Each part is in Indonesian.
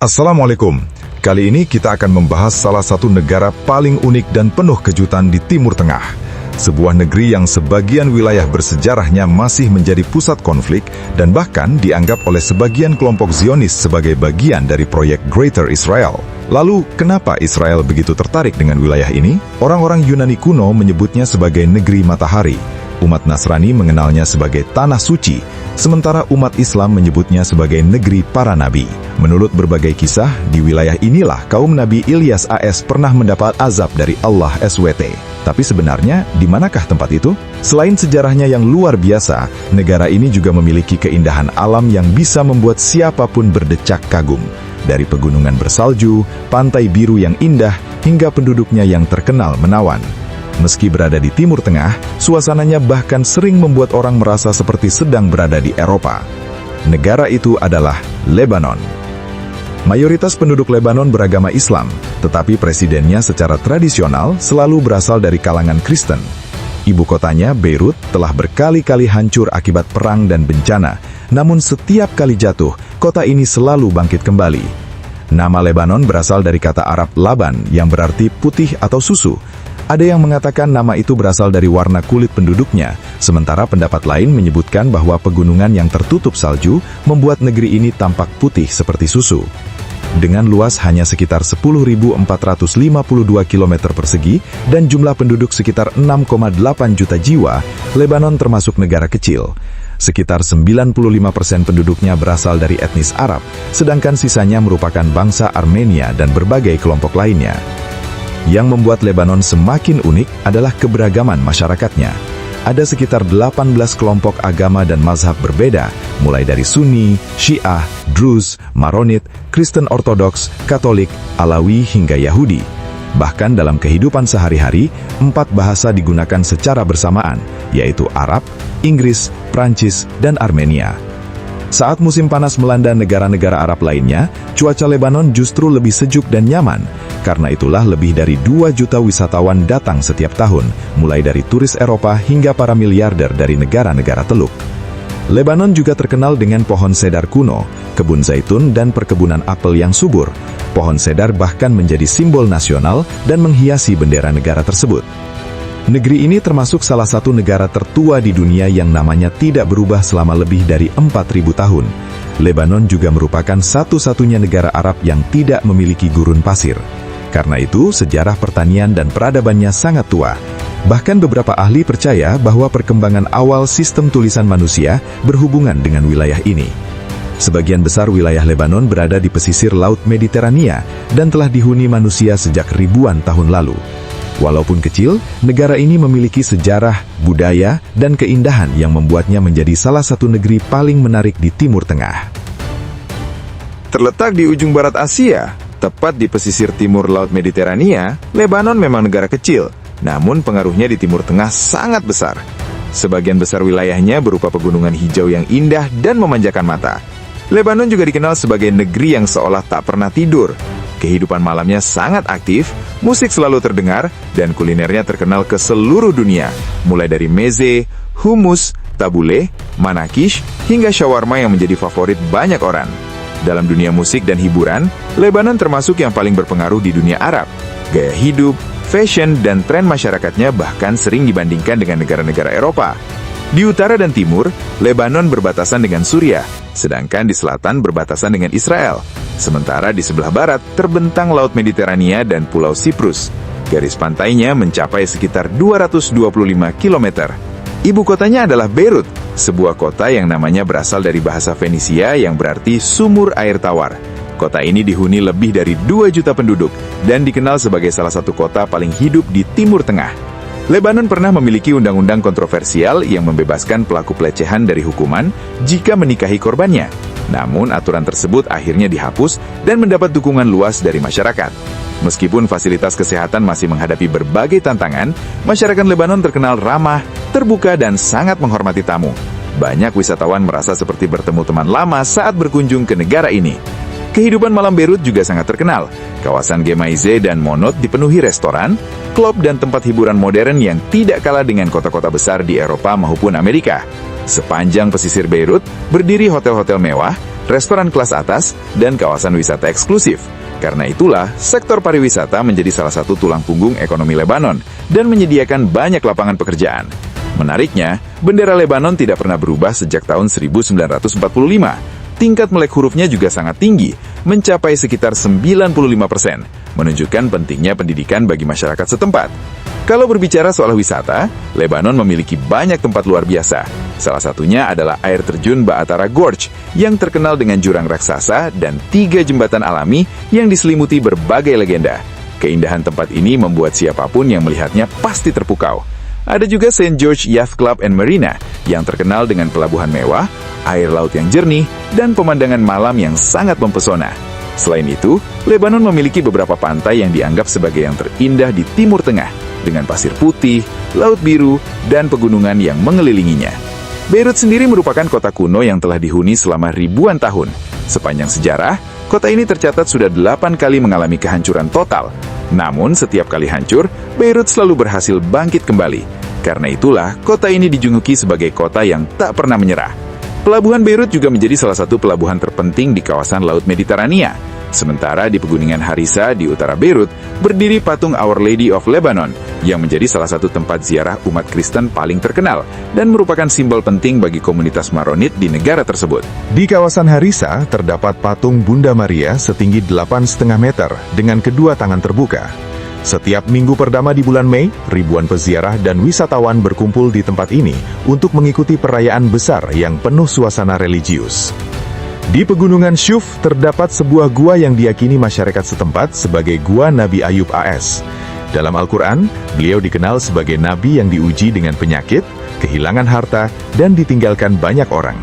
Assalamualaikum. Kali ini kita akan membahas salah satu negara paling unik dan penuh kejutan di Timur Tengah. Sebuah negeri yang sebagian wilayah bersejarahnya masih menjadi pusat konflik dan bahkan dianggap oleh sebagian kelompok Zionis sebagai bagian dari proyek Greater Israel. Lalu, kenapa Israel begitu tertarik dengan wilayah ini? Orang-orang Yunani kuno menyebutnya sebagai negeri matahari. Umat Nasrani mengenalnya sebagai tanah suci, sementara umat Islam menyebutnya sebagai negeri para nabi. Menurut berbagai kisah, di wilayah inilah kaum Nabi Ilyas AS pernah mendapat azab dari Allah SWT. Tapi sebenarnya, di manakah tempat itu? Selain sejarahnya yang luar biasa, negara ini juga memiliki keindahan alam yang bisa membuat siapapun berdecak kagum. Dari pegunungan bersalju, pantai biru yang indah, hingga penduduknya yang terkenal menawan. Meski berada di Timur Tengah, suasananya bahkan sering membuat orang merasa seperti sedang berada di Eropa. Negara itu adalah Lebanon. Mayoritas penduduk Lebanon beragama Islam, tetapi presidennya secara tradisional selalu berasal dari kalangan Kristen. Ibu kotanya, Beirut, telah berkali-kali hancur akibat perang dan bencana, namun setiap kali jatuh, kota ini selalu bangkit kembali. Nama Lebanon berasal dari kata Arab Laban, yang berarti putih atau susu. Ada yang mengatakan nama itu berasal dari warna kulit penduduknya, sementara pendapat lain menyebutkan bahwa pegunungan yang tertutup salju membuat negeri ini tampak putih seperti susu. Dengan luas hanya sekitar 10.452 km persegi dan jumlah penduduk sekitar 6,8 juta jiwa, Lebanon termasuk negara kecil. Sekitar 95% penduduknya berasal dari etnis Arab, sedangkan sisanya merupakan bangsa Armenia dan berbagai kelompok lainnya. Yang membuat Lebanon semakin unik adalah keberagaman masyarakatnya. Ada sekitar 18 kelompok agama dan mazhab berbeda, mulai dari Sunni, Syiah, Druze, Maronit, Kristen Ortodoks, Katolik, Alawi hingga Yahudi. Bahkan dalam kehidupan sehari-hari, 4 bahasa digunakan secara bersamaan, yaitu Arab, Inggris, Prancis, dan Armenia. Saat musim panas melanda negara-negara Arab lainnya, cuaca Lebanon justru lebih sejuk dan nyaman. Karena itulah lebih dari 2 juta wisatawan datang setiap tahun, mulai dari turis Eropa hingga para miliarder dari negara-negara Teluk. Lebanon juga terkenal dengan pohon sedar kuno, kebun zaitun dan perkebunan apel yang subur. Pohon sedar bahkan menjadi simbol nasional dan menghiasi bendera negara tersebut. Negeri ini termasuk salah satu negara tertua di dunia yang namanya tidak berubah selama lebih dari 4.000 tahun. Lebanon juga merupakan satu-satunya negara Arab yang tidak memiliki gurun pasir. Karena itu, sejarah pertanian dan peradabannya sangat tua. Bahkan beberapa ahli percaya bahwa perkembangan awal sistem tulisan manusia berhubungan dengan wilayah ini. Sebagian besar wilayah Lebanon berada di pesisir Laut Mediterania dan telah dihuni manusia sejak ribuan tahun lalu. Walaupun kecil, negara ini memiliki sejarah, budaya, dan keindahan yang membuatnya menjadi salah satu negeri paling menarik di Timur Tengah. Terletak di ujung barat Asia, tepat di pesisir timur Laut Mediterania, Lebanon memang negara kecil, namun pengaruhnya di Timur Tengah sangat besar. Sebagian besar wilayahnya berupa pegunungan hijau yang indah dan memanjakan mata. Lebanon juga dikenal sebagai negeri yang seolah tak pernah tidur. Kehidupan malamnya sangat aktif, musik selalu terdengar, dan kulinernya terkenal ke seluruh dunia, mulai dari meze, hummus, tabbouleh, manakish, hingga shawarma yang menjadi favorit banyak orang. Dalam dunia musik dan hiburan, Lebanon termasuk yang paling berpengaruh di dunia Arab. Gaya hidup, fashion, dan tren masyarakatnya bahkan sering dibandingkan dengan negara-negara Eropa. Di utara dan timur, Lebanon berbatasan dengan Suriah, sedangkan di selatan berbatasan dengan Israel. Sementara di sebelah barat terbentang Laut Mediterania dan Pulau Siprus. Garis pantainya mencapai sekitar 225 km. Ibu kotanya adalah Beirut, sebuah kota yang namanya berasal dari bahasa Fenisia yang berarti sumur air tawar. Kota ini dihuni lebih dari 2 juta penduduk dan dikenal sebagai salah satu kota paling hidup di Timur Tengah. Lebanon pernah memiliki undang-undang kontroversial yang membebaskan pelaku pelecehan dari hukuman jika menikahi korbannya. Namun, aturan tersebut akhirnya dihapus dan mendapat dukungan luas dari masyarakat. Meskipun fasilitas kesehatan masih menghadapi berbagai tantangan, masyarakat Lebanon terkenal ramah, terbuka, dan sangat menghormati tamu. Banyak wisatawan merasa seperti bertemu teman lama saat berkunjung ke negara ini. Kehidupan malam Beirut juga sangat terkenal. Kawasan Gemaize dan Monot dipenuhi restoran, klub, dan tempat hiburan modern yang tidak kalah dengan kota-kota besar di Eropa maupun Amerika. Sepanjang pesisir Beirut, berdiri hotel-hotel mewah, restoran kelas atas, dan kawasan wisata eksklusif. Karena itulah, sektor pariwisata menjadi salah satu tulang punggung ekonomi Lebanon dan menyediakan banyak lapangan pekerjaan. Menariknya, bendera Lebanon tidak pernah berubah sejak tahun 1945. Tingkat melek hurufnya juga sangat tinggi, mencapai sekitar 95%, menunjukkan pentingnya pendidikan bagi masyarakat setempat. Kalau berbicara soal wisata, Lebanon memiliki banyak tempat luar biasa. Salah satunya adalah air terjun Ba'atara Gorge yang terkenal dengan jurang raksasa dan 3 jembatan alami yang diselimuti berbagai legenda. Keindahan tempat ini membuat siapapun yang melihatnya pasti terpukau. Ada juga St. George Yacht Club and Marina yang terkenal dengan pelabuhan mewah, air laut yang jernih, dan pemandangan malam yang sangat mempesona. Selain itu, Lebanon memiliki beberapa pantai yang dianggap sebagai yang terindah di Timur Tengah, dengan pasir putih, laut biru, dan pegunungan yang mengelilinginya. Beirut sendiri merupakan kota kuno yang telah dihuni selama ribuan tahun. Sepanjang sejarah, kota ini tercatat sudah 8 kali mengalami kehancuran total. Namun, setiap kali hancur, Beirut selalu berhasil bangkit kembali. Karena itulah, kota ini dijuluki sebagai kota yang tak pernah menyerah. Pelabuhan Beirut juga menjadi salah satu pelabuhan terpenting di kawasan Laut Mediterania. Sementara di pegunungan Harissa di utara Beirut, berdiri patung Our Lady of Lebanon, yang menjadi salah satu tempat ziarah umat Kristen paling terkenal dan merupakan simbol penting bagi komunitas Maronit di negara tersebut. Di kawasan Harissa, terdapat patung Bunda Maria setinggi 8,5 meter dengan kedua tangan terbuka. Setiap minggu perdana di bulan Mei, ribuan peziarah dan wisatawan berkumpul di tempat ini untuk mengikuti perayaan besar yang penuh suasana religius. Di pegunungan Shuf terdapat sebuah gua yang diyakini masyarakat setempat sebagai Gua Nabi Ayub AS. Dalam Al-Quran, beliau dikenal sebagai nabi yang diuji dengan penyakit, kehilangan harta, dan ditinggalkan banyak orang.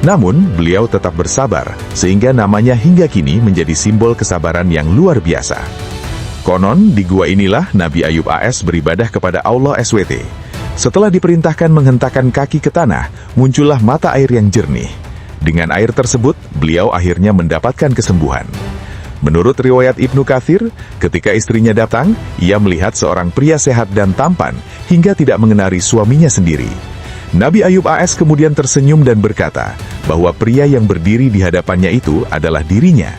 Namun, beliau tetap bersabar, sehingga namanya hingga kini menjadi simbol kesabaran yang luar biasa. Konon, di gua inilah Nabi Ayub AS beribadah kepada Allah SWT. Setelah diperintahkan menghentakkan kaki ke tanah, muncullah mata air yang jernih. Dengan air tersebut, beliau akhirnya mendapatkan kesembuhan. Menurut riwayat Ibnu Katsir, ketika istrinya datang, ia melihat seorang pria sehat dan tampan, hingga tidak mengenali suaminya sendiri. Nabi Ayub AS kemudian tersenyum dan berkata, bahwa pria yang berdiri di hadapannya itu adalah dirinya.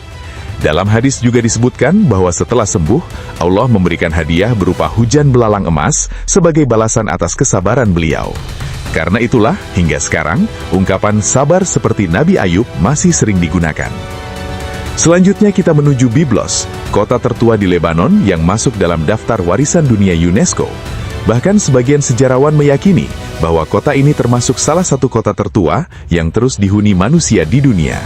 Dalam hadis juga disebutkan bahwa setelah sembuh, Allah memberikan hadiah berupa hujan belalang emas sebagai balasan atas kesabaran beliau. Karena itulah, hingga sekarang, ungkapan sabar seperti Nabi Ayub masih sering digunakan. Selanjutnya kita menuju Byblos, kota tertua di Lebanon yang masuk dalam daftar warisan dunia UNESCO. Bahkan sebagian sejarawan meyakini bahwa kota ini termasuk salah satu kota tertua yang terus dihuni manusia di dunia.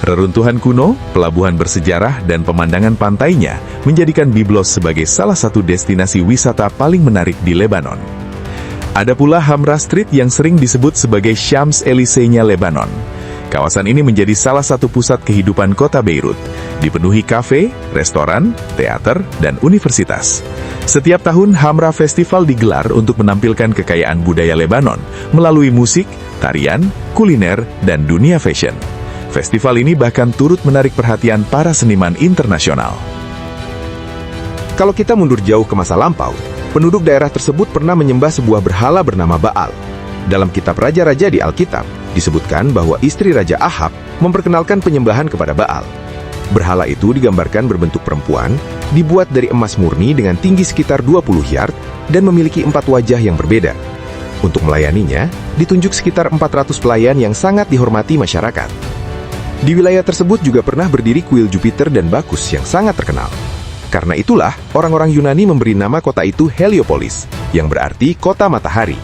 Reruntuhan kuno, pelabuhan bersejarah, dan pemandangan pantainya menjadikan Byblos sebagai salah satu destinasi wisata paling menarik di Lebanon. Ada pula Hamra Street yang sering disebut sebagai Shams Elysee-nya Lebanon. Kawasan ini menjadi salah satu pusat kehidupan kota Beirut, dipenuhi kafe, restoran, teater, dan universitas. Setiap tahun Hamra Festival digelar untuk menampilkan kekayaan budaya Lebanon melalui musik, tarian, kuliner, dan dunia fashion. Festival ini bahkan turut menarik perhatian para seniman internasional. Kalau kita mundur jauh ke masa lampau, penduduk daerah tersebut pernah menyembah sebuah berhala bernama Baal. Dalam kitab Raja-Raja di Alkitab, disebutkan bahwa istri Raja Ahab memperkenalkan penyembahan kepada Baal. Berhala itu digambarkan berbentuk perempuan, dibuat dari emas murni dengan tinggi sekitar 20 yard, dan memiliki 4 wajah yang berbeda. Untuk melayaninya, ditunjuk sekitar 400 pelayan yang sangat dihormati masyarakat. Di wilayah tersebut juga pernah berdiri kuil Jupiter dan Bacchus yang sangat terkenal. Karena itulah, orang-orang Yunani memberi nama kota itu Heliopolis, yang berarti kota matahari.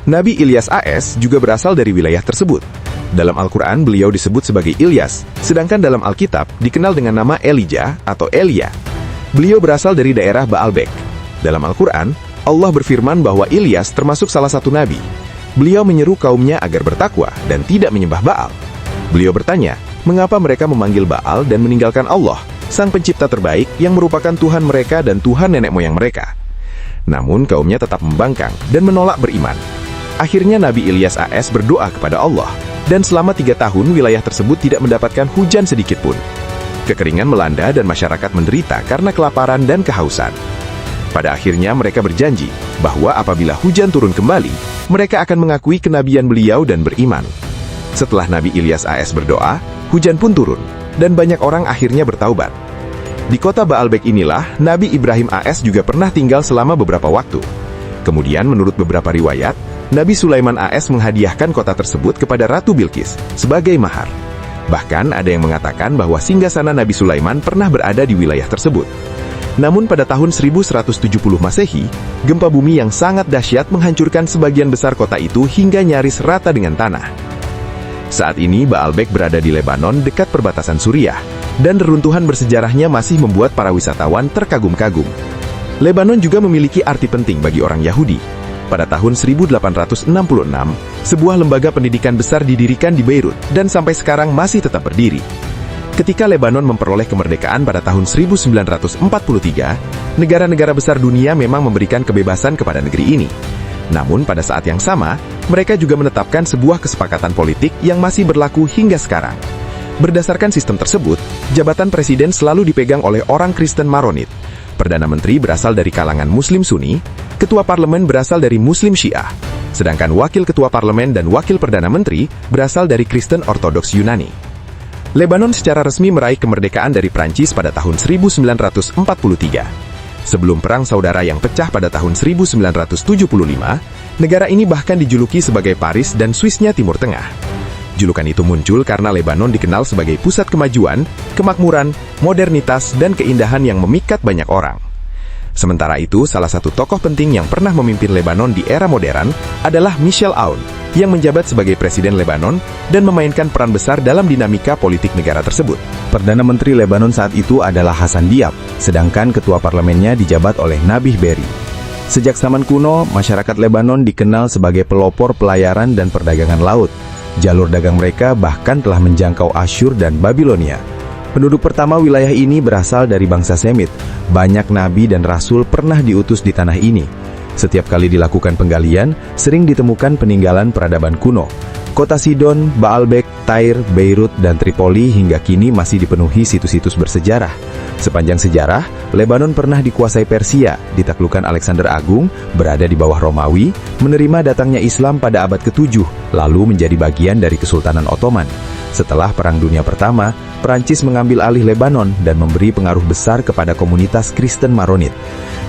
Nabi Ilyas AS juga berasal dari wilayah tersebut. Dalam Al-Quran, beliau disebut sebagai Ilyas, sedangkan dalam Alkitab dikenal dengan nama Elijah atau Elia. Beliau berasal dari daerah Baalbek. Dalam Al-Quran, Allah berfirman bahwa Ilyas termasuk salah satu nabi. Beliau menyeru kaumnya agar bertakwa dan tidak menyembah Baal. Beliau bertanya, mengapa mereka memanggil Baal dan meninggalkan Allah, sang pencipta terbaik yang merupakan Tuhan mereka dan Tuhan nenek moyang mereka. Namun kaumnya tetap membangkang dan menolak beriman. Akhirnya Nabi Ilyas AS berdoa kepada Allah, dan selama 3 tahun wilayah tersebut tidak mendapatkan hujan sedikit pun. Kekeringan melanda dan masyarakat menderita karena kelaparan dan kehausan. Pada akhirnya mereka berjanji bahwa apabila hujan turun kembali, mereka akan mengakui kenabian beliau dan beriman. Setelah Nabi Ilyas AS berdoa, hujan pun turun, dan banyak orang akhirnya bertaubat. Di kota Baalbek inilah, Nabi Ibrahim AS juga pernah tinggal selama beberapa waktu. Kemudian menurut beberapa riwayat, Nabi Sulaiman AS menghadiahkan kota tersebut kepada Ratu Bilqis sebagai mahar. Bahkan ada yang mengatakan bahwa singgasana Nabi Sulaiman pernah berada di wilayah tersebut. Namun pada tahun 1170 Masehi, gempa bumi yang sangat dahsyat menghancurkan sebagian besar kota itu hingga nyaris rata dengan tanah. Saat ini Baalbek berada di Lebanon dekat perbatasan Suriah, dan reruntuhan bersejarahnya masih membuat para wisatawan terkagum-kagum. Lebanon juga memiliki arti penting bagi orang Yahudi. Pada tahun 1866, sebuah lembaga pendidikan besar didirikan di Beirut dan sampai sekarang masih tetap berdiri. Ketika Lebanon memperoleh kemerdekaan pada tahun 1943, negara-negara besar dunia memang memberikan kebebasan kepada negeri ini. Namun pada saat yang sama, mereka juga menetapkan sebuah kesepakatan politik yang masih berlaku hingga sekarang. Berdasarkan sistem tersebut, jabatan presiden selalu dipegang oleh orang Kristen Maronit. Perdana Menteri berasal dari kalangan Muslim Sunni, Ketua Parlemen berasal dari Muslim Syiah, sedangkan Wakil Ketua Parlemen dan Wakil Perdana Menteri berasal dari Kristen Ortodoks Yunani. Lebanon secara resmi meraih kemerdekaan dari Prancis pada tahun 1943. Sebelum Perang Saudara yang pecah pada tahun 1975, negara ini bahkan dijuluki sebagai Paris dan Swissnya Timur Tengah. Julukan itu muncul karena Lebanon dikenal sebagai pusat kemajuan, kemakmuran, modernitas, dan keindahan yang memikat banyak orang. Sementara itu, salah satu tokoh penting yang pernah memimpin Lebanon di era modern adalah Michel Aoun, yang menjabat sebagai Presiden Lebanon dan memainkan peran besar dalam dinamika politik negara tersebut. Perdana Menteri Lebanon saat itu adalah Hassan Diab, sedangkan ketua parlemennya dijabat oleh Nabih Berri. Sejak zaman kuno, masyarakat Lebanon dikenal sebagai pelopor pelayaran dan perdagangan laut. Jalur dagang mereka bahkan telah menjangkau Asyur dan Babilonia. Penduduk pertama wilayah ini berasal dari bangsa Semit. Banyak nabi dan rasul pernah diutus di tanah ini. Setiap kali dilakukan penggalian, sering ditemukan peninggalan peradaban kuno. Kota Sidon, Baalbek, Tair, Beirut, dan Tripoli hingga kini masih dipenuhi situs-situs bersejarah. Sepanjang sejarah, Lebanon pernah dikuasai Persia, ditaklukkan Alexander Agung, berada di bawah Romawi, menerima datangnya Islam pada abad ke-7, lalu menjadi bagian dari Kesultanan Ottoman. Setelah Perang Dunia Pertama, Prancis mengambil alih Lebanon dan memberi pengaruh besar kepada komunitas Kristen Maronit.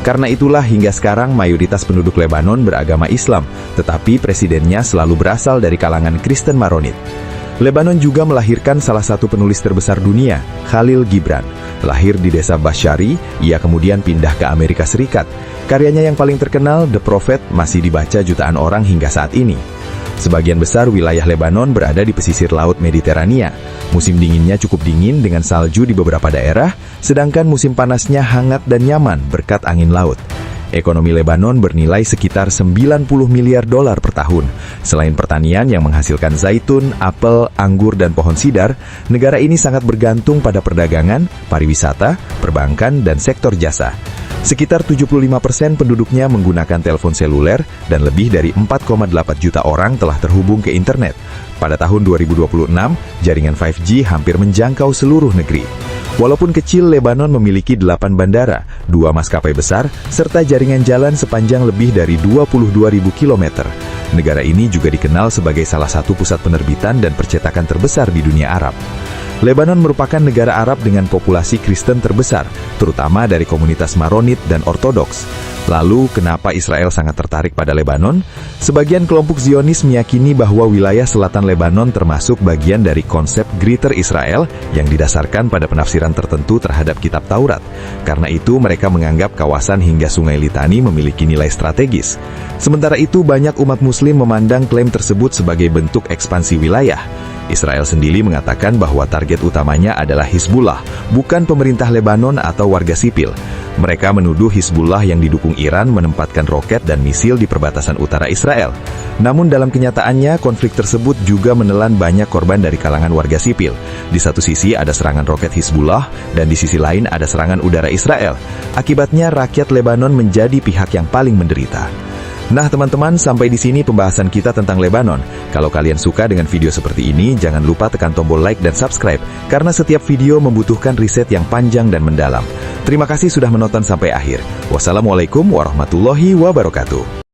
Karena itulah hingga sekarang mayoritas penduduk Lebanon beragama Islam, tetapi presidennya selalu berasal dari kalangan Kristen Maronit. Lebanon juga melahirkan salah satu penulis terbesar dunia, Khalil Gibran. Lahir di desa Bashari, ia kemudian pindah ke Amerika Serikat. Karyanya yang paling terkenal, The Prophet, masih dibaca jutaan orang hingga saat ini. Sebagian besar wilayah Lebanon berada di pesisir Laut Mediterania. Musim dinginnya cukup dingin dengan salju di beberapa daerah, sedangkan musim panasnya hangat dan nyaman berkat angin laut. Ekonomi Lebanon bernilai sekitar 90 miliar dolar per tahun. Selain pertanian yang menghasilkan zaitun, apel, anggur, dan pohon sidar, negara ini sangat bergantung pada perdagangan, pariwisata, perbankan, dan sektor jasa. Sekitar 75% penduduknya menggunakan telepon seluler dan lebih dari 4,8 juta orang telah terhubung ke internet. Pada tahun 2026, jaringan 5G hampir menjangkau seluruh negeri. Walaupun kecil, Lebanon memiliki 8 bandara, 2 maskapai besar, serta jaringan jalan sepanjang lebih dari 22.000 km. Negara ini juga dikenal sebagai salah satu pusat penerbitan dan percetakan terbesar di dunia Arab. Lebanon merupakan negara Arab dengan populasi Kristen terbesar, terutama dari komunitas Maronit dan Ortodoks. Lalu, kenapa Israel sangat tertarik pada Lebanon? Sebagian kelompok Zionis meyakini bahwa wilayah selatan Lebanon termasuk bagian dari konsep Greater Israel yang didasarkan pada penafsiran tertentu terhadap kitab Taurat. Karena itu, mereka menganggap kawasan hingga Sungai Litani memiliki nilai strategis. Sementara itu, banyak umat Muslim memandang klaim tersebut sebagai bentuk ekspansi wilayah. Israel sendiri mengatakan bahwa target utamanya adalah Hizbullah, bukan pemerintah Lebanon atau warga sipil. Mereka menuduh Hizbullah yang didukung Iran menempatkan roket dan misil di perbatasan utara Israel. Namun dalam kenyataannya, konflik tersebut juga menelan banyak korban dari kalangan warga sipil. Di satu sisi ada serangan roket Hizbullah, dan di sisi lain ada serangan udara Israel. Akibatnya rakyat Lebanon menjadi pihak yang paling menderita. Nah teman-teman, sampai di sini pembahasan kita tentang Lebanon. Kalau kalian suka dengan video seperti ini, jangan lupa tekan tombol like dan subscribe, karena setiap video membutuhkan riset yang panjang dan mendalam. Terima kasih sudah menonton sampai akhir. Wassalamualaikum warahmatullahi wabarakatuh.